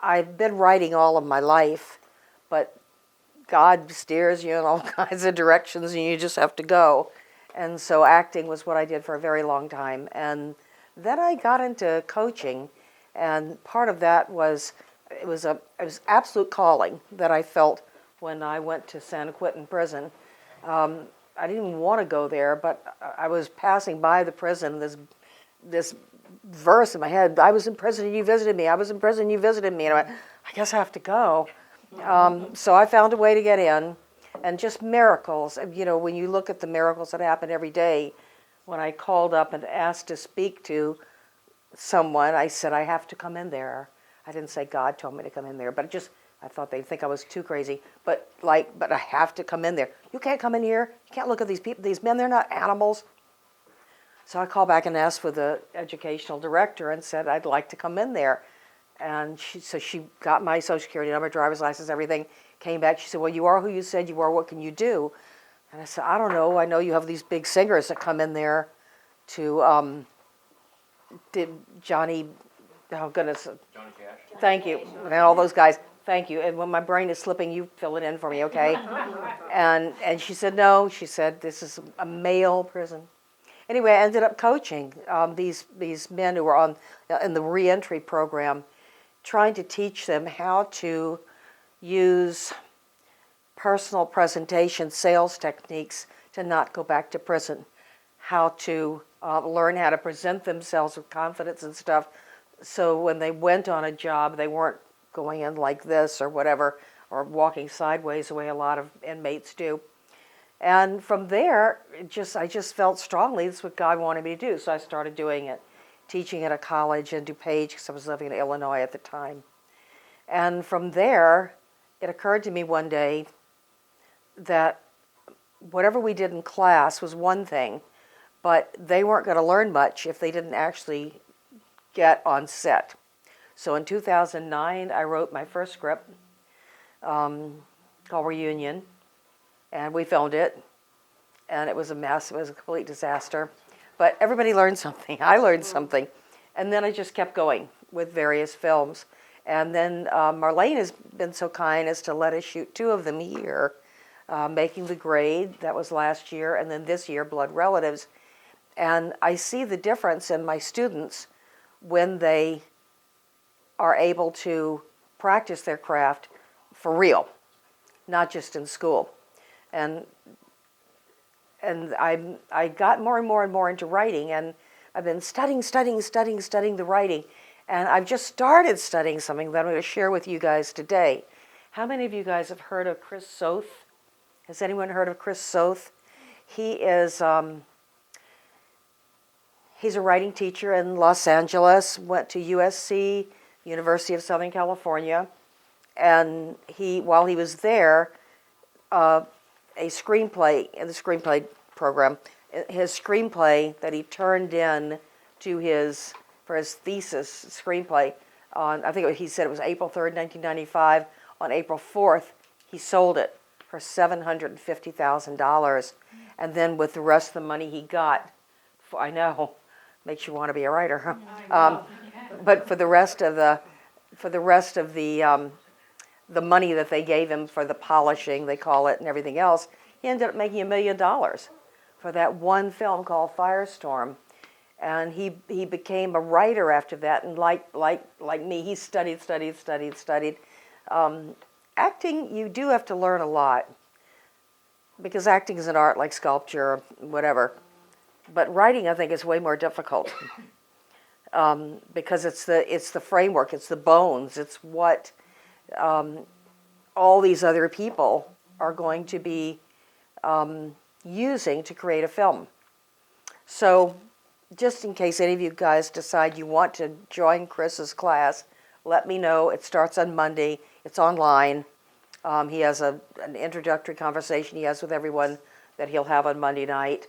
I've been writing all of my life, but God steers you in all kinds of directions and you just have to go. And so acting was what I did for a very long time. And then I got into coaching, and part of that was it was absolute calling that I felt when I went to San Quentin prison. I didn't even want to go there, but I was passing by the prison. This verse in my head: "I was in prison and you visited me. I was in prison and you visited me." And I went, "I guess I have to go." So I found a way to get in, and just miracles. You know, when you look at the miracles that happen every day, when I called up and asked to speak to someone, I said, "I have to come in there." I didn't say God told me to come in there, but I thought they'd think I was too crazy. But I have to come in there. You can't come in here. You can't look at these people, these men. They're not animals. So I called back and asked for the educational director and said I'd like to come in there. And she got my Social Security number, driver's license, everything. Came back. She said, "Well, you are who you said you are. What can you do?" And I said, "I don't know. I know you have these big singers that come in there to did Johnny. Oh goodness. Johnny Cash. Thank you. And all those guys. Thank you. And when my brain is slipping, you fill it in for me, okay?" And she said no. She said this is a male prison. Anyway, I ended up coaching these men who were in the reentry program, trying to teach them how to use personal presentation sales techniques to not go back to prison, how to learn how to present themselves with confidence and stuff, so when they went on a job, they weren't going in like this or whatever, or walking sideways the way a lot of inmates do. And from there, I just felt strongly this is what God wanted me to do, so I started doing it, teaching at a college in DuPage, because I was living in Illinois at the time. And from there, it occurred to me one day that whatever we did in class was one thing, but they weren't going to learn much if they didn't actually get on set. So in 2009, I wrote my first script called Reunion, and we filmed it, and it was a mess. It was a complete disaster. But everybody learned something. I learned something. And then I just kept going with various films. And then Marlene has been so kind as to let us shoot 2 of them here, Making the Grade, that was last year, and then this year, Blood Relatives. And I see the difference in my students when they are able to practice their craft for real, not just in school. And I got more and more and more into writing, and I've been studying the writing. And I've just started studying something that I'm going to share with you guys today. How many of you guys have heard of Chris Soth? Has anyone heard of Chris Soth? He is he's a writing teacher in Los Angeles, went to USC, University of Southern California, and while he was there, a screenplay in the screenplay program, his screenplay that he turned in to for his thesis screenplay on, I think he said it was April 3rd, 1995. On April 4th, he sold it for $750,000. And then with the rest of the money he got, I know, makes you want to be a writer, huh? But for the rest of the money that they gave him for the polishing, they call it, and everything else, he ended up making $1 million for that one film called Firestorm. And he became a writer after that, and like me, he studied. Acting, you do have to learn a lot, because acting is an art like sculpture, whatever. But writing, I think, is way more difficult, because it's the framework, it's the bones, it's what all these other people are going to be using to create a film. So just in case any of you guys decide you want to join Chris's class, let me know. It starts on Monday. It's online. He has an introductory conversation he has with everyone that he'll have on Monday night.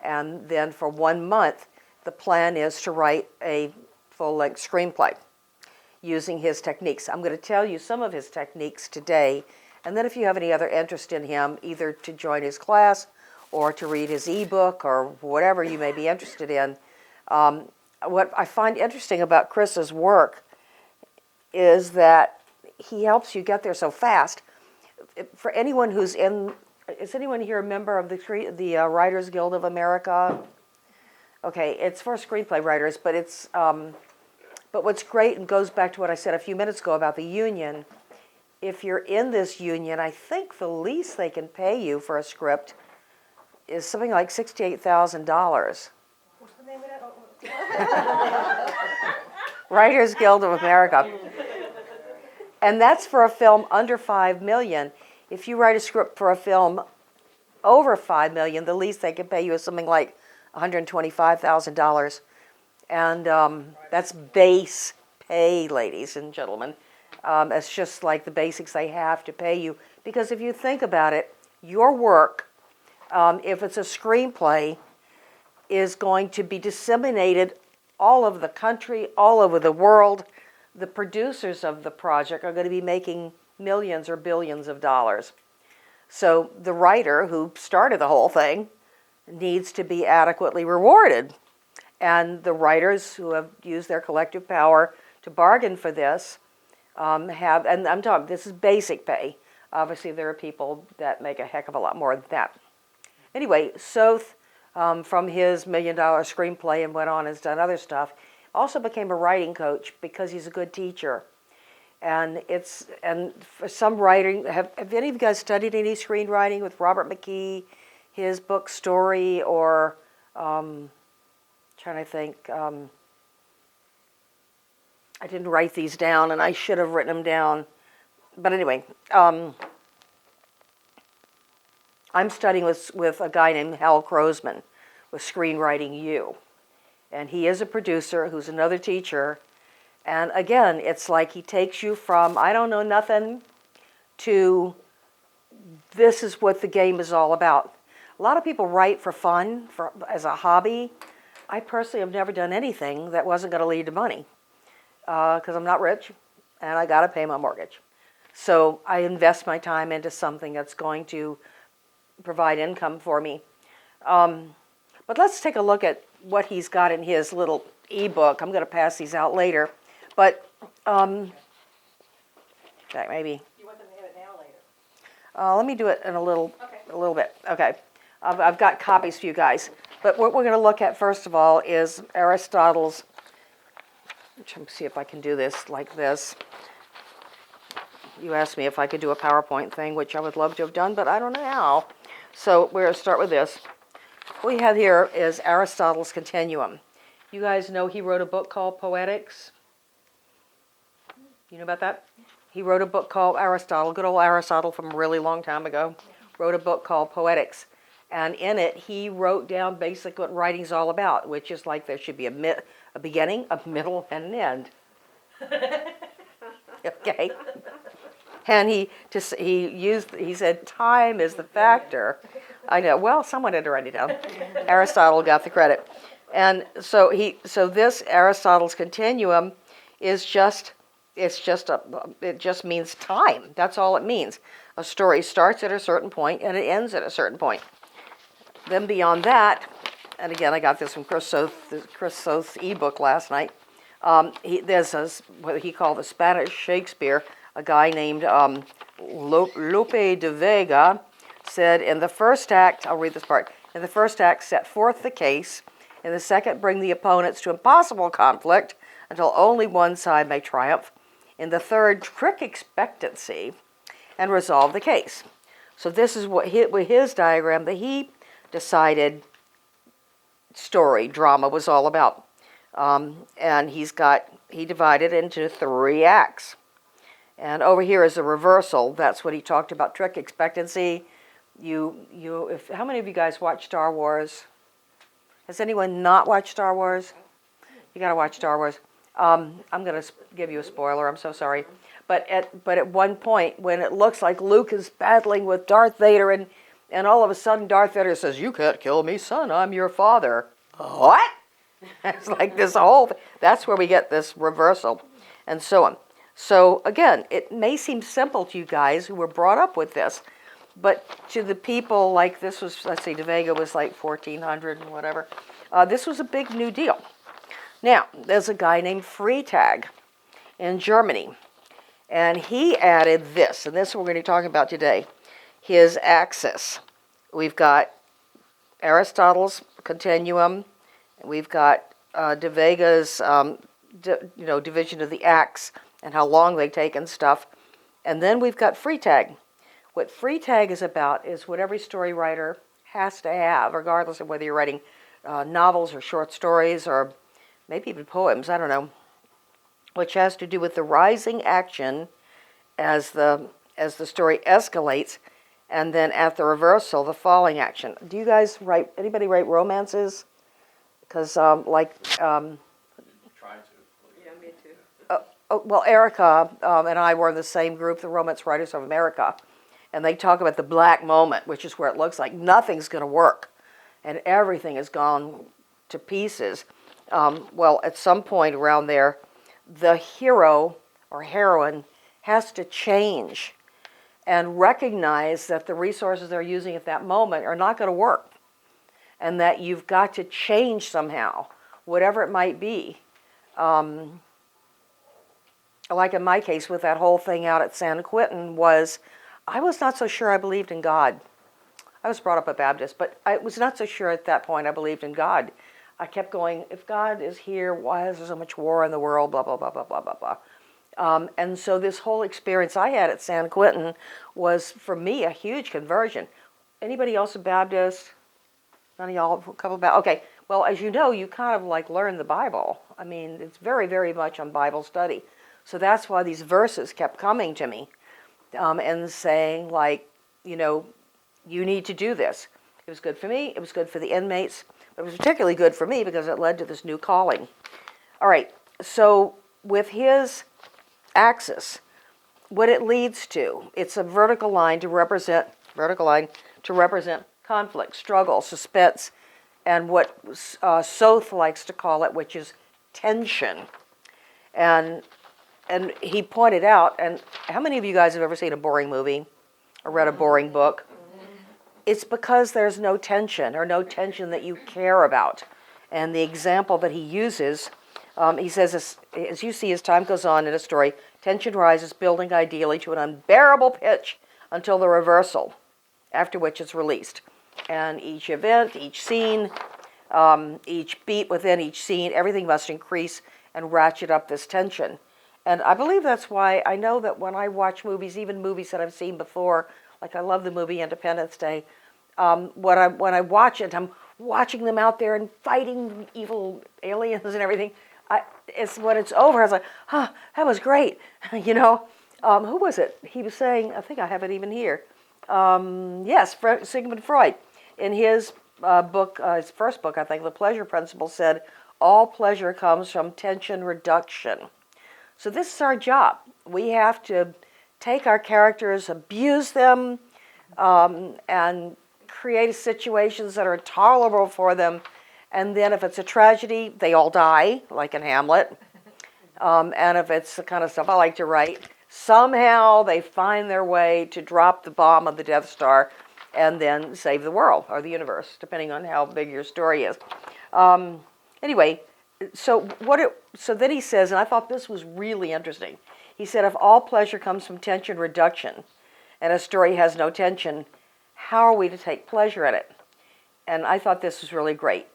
And then for 1 month, the plan is to write a full-length screenplay using his techniques. I'm going to tell you some of his techniques today, and then if you have any other interest in him, either to join his class or to read his ebook or whatever you may be interested in. What I find interesting about Chris's work is that he helps you get there so fast. For anyone who's is anyone here a member of the Writers Guild of America? Okay, it's for screenplay writers, but but what's great, and goes back to what I said a few minutes ago about the union, if you're in this union, I think the least they can pay you for a script is something like $68,000. What's the name of that? Writers Guild of America. And that's for a film under $5 million. If you write a script for a film over $5 million, the least they can pay you is something like $125,000. And that's base pay, ladies and gentlemen. It's just like the basics they have to pay you. Because if you think about it, your work, if it's a screenplay, is going to be disseminated all over the country, all over the world. The producers of the project are going to be making millions or billions of dollars. So the writer who started the whole thing needs to be adequately rewarded. And the writers who have used their collective power to bargain for this have, and I'm talking, this is basic pay. Obviously, there are people that make a heck of a lot more than that. Anyway, Soth, from his $1 million screenplay and went on and has done other stuff, also became a writing coach because he's a good teacher. And for some writing, have any of you guys studied any screenwriting with Robert McKee, his book Story, or trying to think, I didn't write these down and I should have written them down. But anyway, I'm studying with a guy named Hal Crosman with Screenwriting U. And he is a producer who's another teacher. And again, it's like he takes you from, I don't know nothing, to this is what the game is all about. A lot of people write for fun, as a hobby. I personally have never done anything that wasn't going to lead to money because I'm not rich and I got to pay my mortgage. So I invest my time into something that's going to provide income for me. But let's take a look at what he's got in his little ebook. I'm going to pass these out later. But maybe. You want them to have it now or later? Let me do it in a little bit. Okay. I've got copies for you guys. But what we're going to look at first of all is Aristotle's. Let me see if I can do this like this. You asked me if I could do a PowerPoint thing, which I would love to have done, but I don't know how. So we're going to start with this. What we have here is Aristotle's Continuum. You guys know he wrote a book called Poetics? You know about that? He wrote a book called Aristotle, good old Aristotle from a really long time ago, wrote a book called Poetics. And in it, he wrote down basically what writing's all about, which is like there should be a beginning, a middle, and an end. Okay? And he said, time is the factor. I know, well, someone had to write it down. Aristotle got the credit. And so this Aristotle's Continuum is it just means time. That's all it means. A story starts at a certain point and it ends at a certain point. Then beyond that, and again, I got this from Chris Soth's ebook last night. There's what he called the Spanish Shakespeare. A guy named Lope de Vega said, in the first act, I'll read this part, in the first act, set forth the case. In the second, bring the opponents to impossible conflict until only one side may triumph. In the third, trick expectancy and resolve the case. So this is what with his diagram that he decided drama was all about. And he divided into 3 acts. And over here is a reversal. That's what he talked about, trick expectancy. How many of you guys watch Star Wars? Has anyone not watched Star Wars? You got to watch Star Wars. I'm going to give you a spoiler. I'm so sorry. But at one point, when it looks like Luke is battling with Darth Vader, and all of a sudden Darth Vader says, "You can't kill me, son. I'm your father." What? It's like this whole. That's where we get this reversal, and so on. So again, it may seem simple to you guys who were brought up with this, but to the people like this was, let's see, De Vega was like 1400 and whatever. This was a big new deal. Now, there's a guy named Freytag in Germany, And he added this, and this is what we're going to be talking about today, his axis. We've got Aristotle's continuum. We've got De Vega's, division of the acts and how long they take and stuff. And then we've got free tag. What free tag is about is what every story writer has to have, regardless of whether you're writing novels or short stories or maybe even poems, I don't know, which has to do with the rising action as the story escalates, and then at the reversal, the falling action. Do you guys anybody write romances? Because, Try to. Yeah, me too. well, Erica and I were in the same group, the Romance Writers of America, and they talk about the black moment, which is where it looks like nothing's going to work, and everything has gone to pieces. Well, at some point around there, the hero or heroine has to change and recognize that the resources they're using at that moment are not going to work, and that you've got to change somehow, whatever it might be. Like in my case with that whole thing out at San Quentin I was not so sure I believed in God. I was brought up a Baptist, but I was not so sure at that point I believed in God. I kept going, if God is here, why is there so much war in the world, blah, blah, blah, blah, blah, blah, blah. And so this whole experience I had at San Quentin was, for me, a huge conversion. Anybody else a Baptist? None of y'all, a couple of okay. Well, as you know, you kind of like learn the Bible. I mean, it's very, very much on Bible study. So that's why these verses kept coming to me and saying, like, you need to do this. It was good for me. It was good for the inmates. But it was particularly good for me because it led to this new calling. All right, so with his axis, what it leads to, it's a vertical line to represent conflict, struggle, suspense, and what Soth likes to call it, which is tension. And he pointed out, and how many of you guys have ever seen a boring movie or read a boring book? It's because there's no tension, or no tension that you care about. And the example that he uses, he says, as you see as time goes on in a story, tension rises, building ideally to an unbearable pitch until the reversal, after which it's released. And each event, each scene, each beat within each scene, everything must increase and ratchet up this tension. And I believe that's why I know that when I watch movies, even movies that I've seen before, like I love the movie Independence Day, when I watch it, I'm watching them out there and fighting evil aliens and everything. It's when it's over, I was like, that was great. Who was it? He was saying, I think I have it even here. Yes, Sigmund Freud. In his book, his first book, I think, The Pleasure Principle, said, all pleasure comes from tension reduction. So this is our job. We have to take our characters, abuse them, and create situations that are tolerable for them. And then if it's a tragedy, they all die, like in Hamlet. And if it's the kind of stuff I like to write, somehow they find their way to drop the bomb of the Death Star and then save the world or the universe, depending on how big your story is. Anyway, so then he says, and I thought this was really interesting. He said, if all pleasure comes from tension reduction and a story has no tension, how are we to take pleasure in it? And I thought this was really great.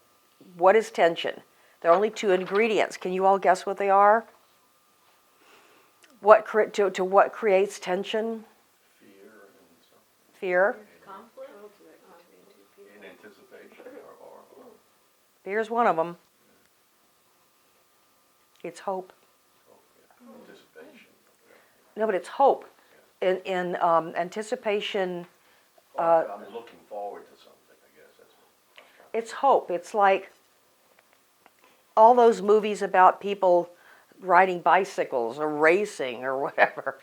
What is tension? There are only two ingredients. Can you all guess what they are? What creates tension? Fear. Conflict? In anticipation or Fear is one of them. It's hope. anticipation. No, but it's hope. In anticipation, I'm looking forward to something, I guess. That's what I'm it's hope. It's like all those movies about people riding bicycles or racing or whatever,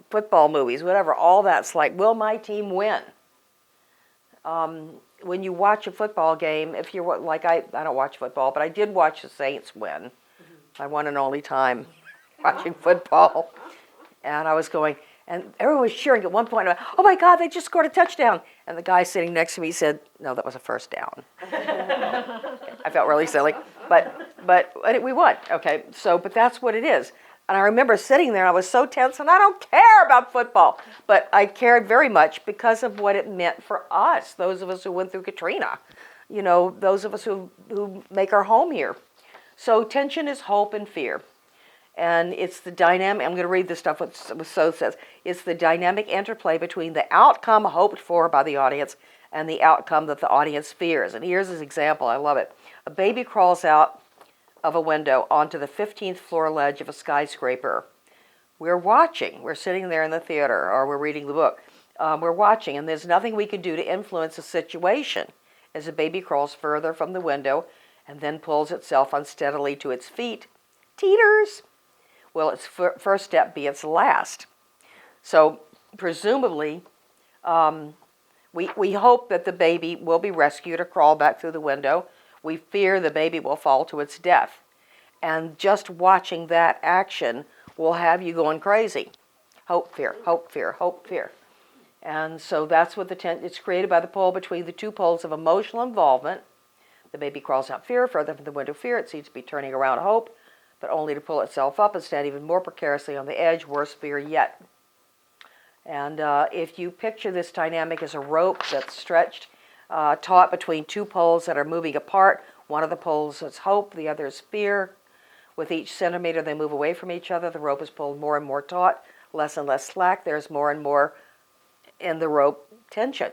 football movies, whatever, all that's like, will my team win? When you watch a football game, if you're like, I don't watch football, but I did watch the Saints win. My one and only time watching football. And I was going, and everyone was cheering at one point, oh my God, they just scored a touchdown. And the guy sitting next to me said, no, that was a first down. I felt really silly, but we won. Okay, but that's what it is. And I remember sitting there and I was so tense, and I don't care about football. But I cared very much because of what it meant for us, those of us who went through Katrina, you know, those of us who make our home here. So tension is hope and fear. And it's the dynamic, I'm going to read this stuff what So says. It's the dynamic interplay between the outcome hoped for by the audience and the outcome that the audience fears. And here's his example, I love it. A baby crawls out of a window onto the 15th floor ledge of a skyscraper. We're watching. We're sitting there in the theater, or we're reading the book. We're watching, and there's nothing we can do to influence the situation as the baby crawls further from the window and then pulls itself unsteadily to its feet. Teeters! Will its first step be its last? So, presumably, we hope that the baby will be rescued or crawl back through the window. We fear the baby will fall to its death. And just watching that action will have you going crazy. Hope, fear, hope, fear, hope, fear. And so that's what it's created by the pull between the two poles of emotional involvement. The baby crawls out fear, further from the window fear. It seems to be turning around hope, but only to pull itself up and stand even more precariously on the edge, worse fear yet. And if you picture this dynamic as a rope that's stretched, taut between two poles that are moving apart. One of the poles is hope, the other is fear. With each centimeter they move away from each other, the rope is pulled more and more taut, less and less slack. There's more and more in the rope tension.